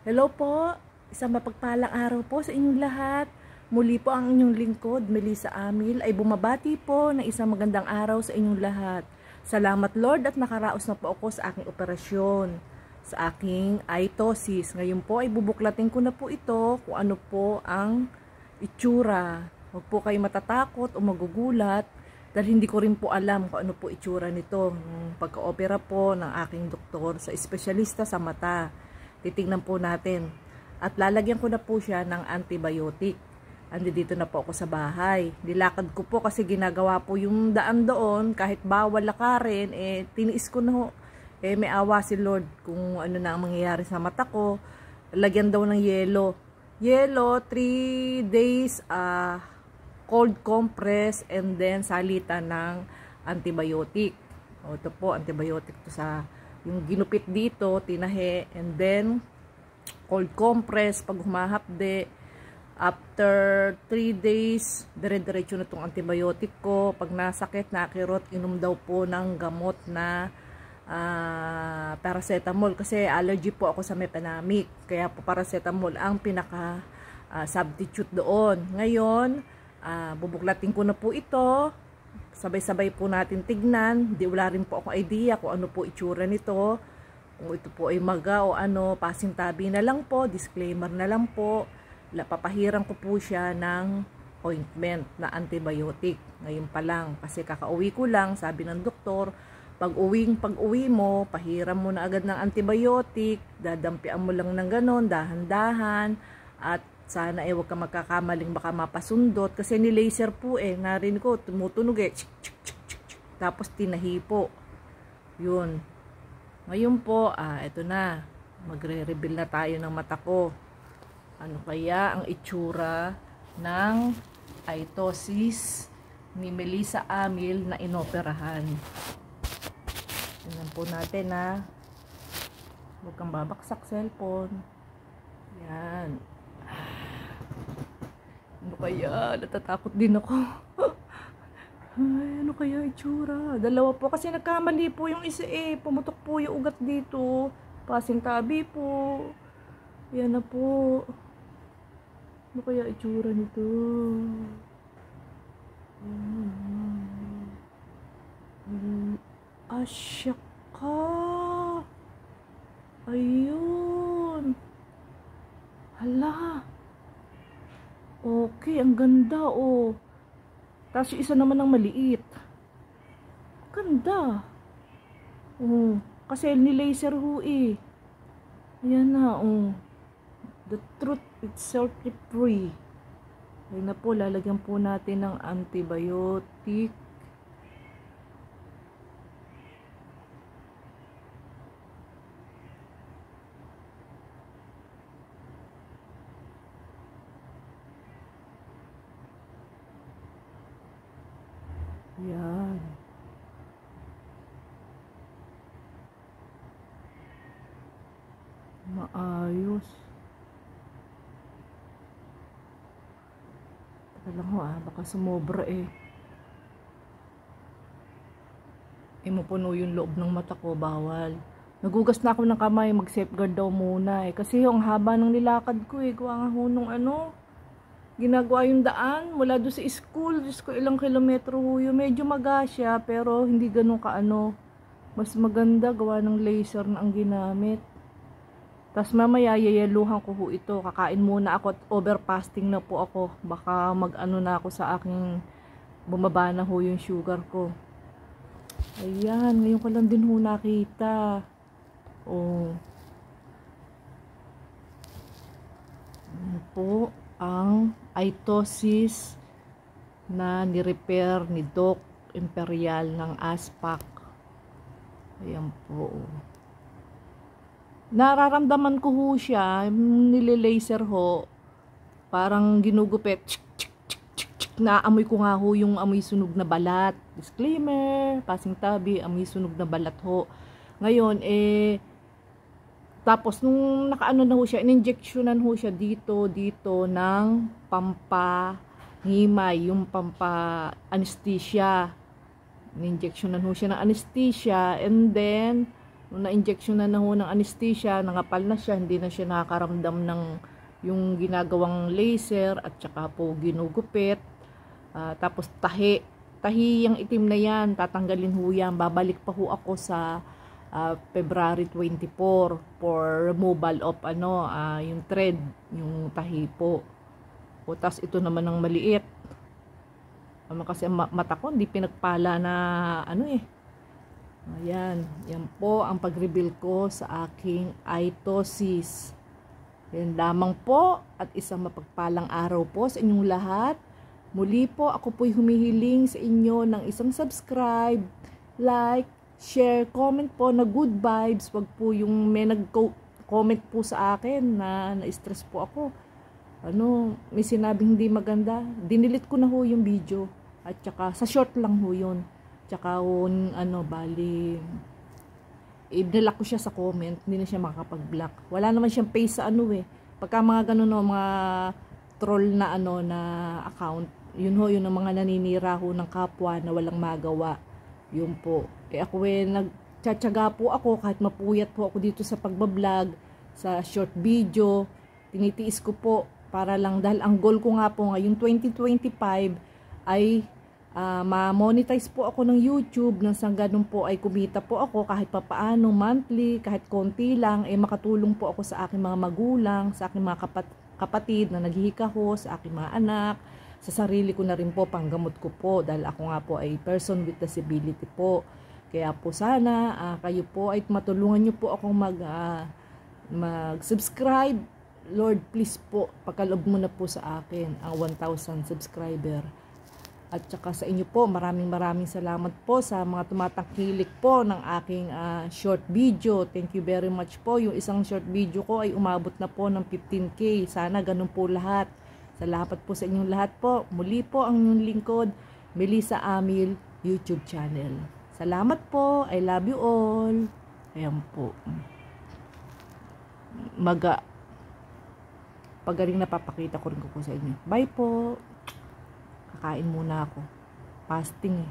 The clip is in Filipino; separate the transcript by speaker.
Speaker 1: Hello po, isang mapagpalang araw po sa inyong lahat. Muli po ang inyong lingkod, Melissa Amil, ay bumabati po na isang magandang araw sa inyong lahat. Salamat Lord at nakaraos na po ako sa aking operasyon, sa aking itosis. Ngayon po ay bubuklatin ko na po ito kung ano po ang itsura. Huwag po kayo matatakot o magugulat dahil hindi ko rin po alam kung ano po itsura nito. Pagka-opera po ng aking doktor sa espesyalista sa mata. Titingnan po natin. At lalagyan ko na po siya ng antibiotic. Dito na po ako sa bahay. Nilakad ko po kasi ginagawa po yung daan doon. Kahit bawal lakarin, tiniis ko na ho. May awa si Lord kung ano na ang mangyayari sa mata ko. Lagyan daw ng yelo. Yelo, 3 days cold compress and then salitan ng antibiotic. O ito po, antibiotic to sa yung ginupit dito, tinahe, and then cold compress pag humahapde. After 3 days, dire-diretso na itong antibiotic ko. Pag nasakit, nakirot, inom daw po ng gamot na paracetamol. Kasi allergy po ako sa mepanamic. Kaya po paracetamol ang pinaka substitute doon. Ngayon, bubuklatin ko na po ito. Sabay-sabay po natin tignan. Wala rin po akong idea kung ano po itsura nito. Kung ito po ay maga o ano, pasintabi na lang po, disclaimer na lang po. Papahiran ko po siya ng ointment na antibiotic. Ngayon pa lang, kasi kakauwi ko lang, sabi ng doktor, pag uwi mo, pahiram mo na agad ng antibiotic, dadampian mo lang ng ganon, dahan-dahan, at sana huwag ka magkakamaling baka mapasundot. Kasi ni-laser po narinig ko, tumutunog tapos tinahi po. Yun. Ngayon po, eto na. Magre-reveal na tayo ng mata ko. Ano kaya ang itsura ng itosis ni Melissa Amil na inoperahan? Tingnan po natin Huwag kang babaksak cellphone. Yan. Ano kaya? Natatakot din ako. Ay, ano kaya itsura? Dalawa po kasi nagkamali po yung isa Pumutok po yung ugat dito. Pasintabi po. Yan na po. Ano kaya itsura nito? Asya ka. Ayun. Hala. Okay, ang ganda Tapos yung isa naman ng maliit. Ganda. Kasi ni-laser ho Ayan na The truth itself is free. Ayun na po, lalagyan po natin ng antibiotic. Yan. Maayos. Teka lang baka sumobra mapuno yung loob ng mata ko, bawal. Nagugas na ako ng kamay, mag-safeguard daw muna Kasi yung haba ng nilakad ko gawa nga ho nung ginagawa yung daan mula doon sa school. Diyos ko, ilang kilometro ho yun. Medyo maga siya, pero hindi ganun mas maganda gawa ng laser na ang ginamit. Tapos mamaya yayaluhan ko ho ito. Kakain muna ako at overfasting na po ako. Baka mag-ano na ako sa aking bumaba na ho yung sugar ko. Ayan, ngayon ko lang din ho nakita. Ano po ang itosis na ni-repair ni Doc Imperial ng ASPAC. Ayan po. Nararamdaman ko ho siya, nile-laser ho. Parang ginugupit. Naamoy ko nga ho yung amoy sunog na balat. Disclaimer, passing tabi, amoy sunog na balat ho. Ngayon, tapos nung nakaano na ho siya, in-injectionan ho siya dito ng pampahimay, yung pampa-anesthesia. In-injectionan ho siya ng anesthesia, and then Nung na-injection na ho ng anesthesia, nangapal na siya, hindi na siya nakakaramdam ng yung ginagawang laser at saka po ginugupit. Tapos tahi yung itim na yan, tatanggalin ho yan. Babalik pa ho ako sa February 24 for removal of yung thread, yung tahi po. O tas ito naman ang maliit. Kasi mata ko hindi pinagpala na Ayan, yan po ang pag-reveal ko sa aking itosis. Yan lamang po at isang mapagpalang araw po sa inyong lahat. Muli po ako po'y humihiling sa inyo ng isang subscribe, like, share, comment po na good vibes. Wag po yung may nag-comment po sa akin na na-stress po ako. May sinabing hindi maganda. Dinilit ko na ho yung video. At saka sa short lang ho yun. Tsaka bali i-block ko siya sa comment, hindi na siya makakapag-block. Wala naman siyang face sa Pagka mga ganun mga troll na na account, yun ang mga naninira ho ng kapwa na walang magawa. Yun po. Ako nagtsatsaga po ako kahit mapuyat po ako dito sa pagbablog, sa short video. Tinitiis ko po para lang dahil ang goal ko nga po ngayong 2025 ay ma-monetize po ako ng YouTube nang sa ganun po ay kumita po ako kahit papaano monthly, kahit konti lang, makatulong po ako sa aking mga magulang, sa aking mga kapatid na naghihikaho, sa aking mga anak, sa sarili ko na rin po, panggamot ko po dahil ako nga po ay person with disability po. Kaya po sana kayo po ay matulungan nyo po akong mag-subscribe. Lord, please po, pagkaloob mo na po sa akin ang 1,000 subscriber. At saka sa inyo po, maraming salamat po sa mga tumatangkilik po ng aking short video. Thank you very much po. Yung isang short video ko ay umabot na po ng 15K. Sana ganun po lahat. Salamat po sa inyong lahat po. Muli po ang inyong lingkod, Melissa Amil YouTube channel. Salamat po. I love you all. Ayan po. Pagaling napapakita ko rin ko po sa inyo. Bye po. Kakain muna ako. Fasting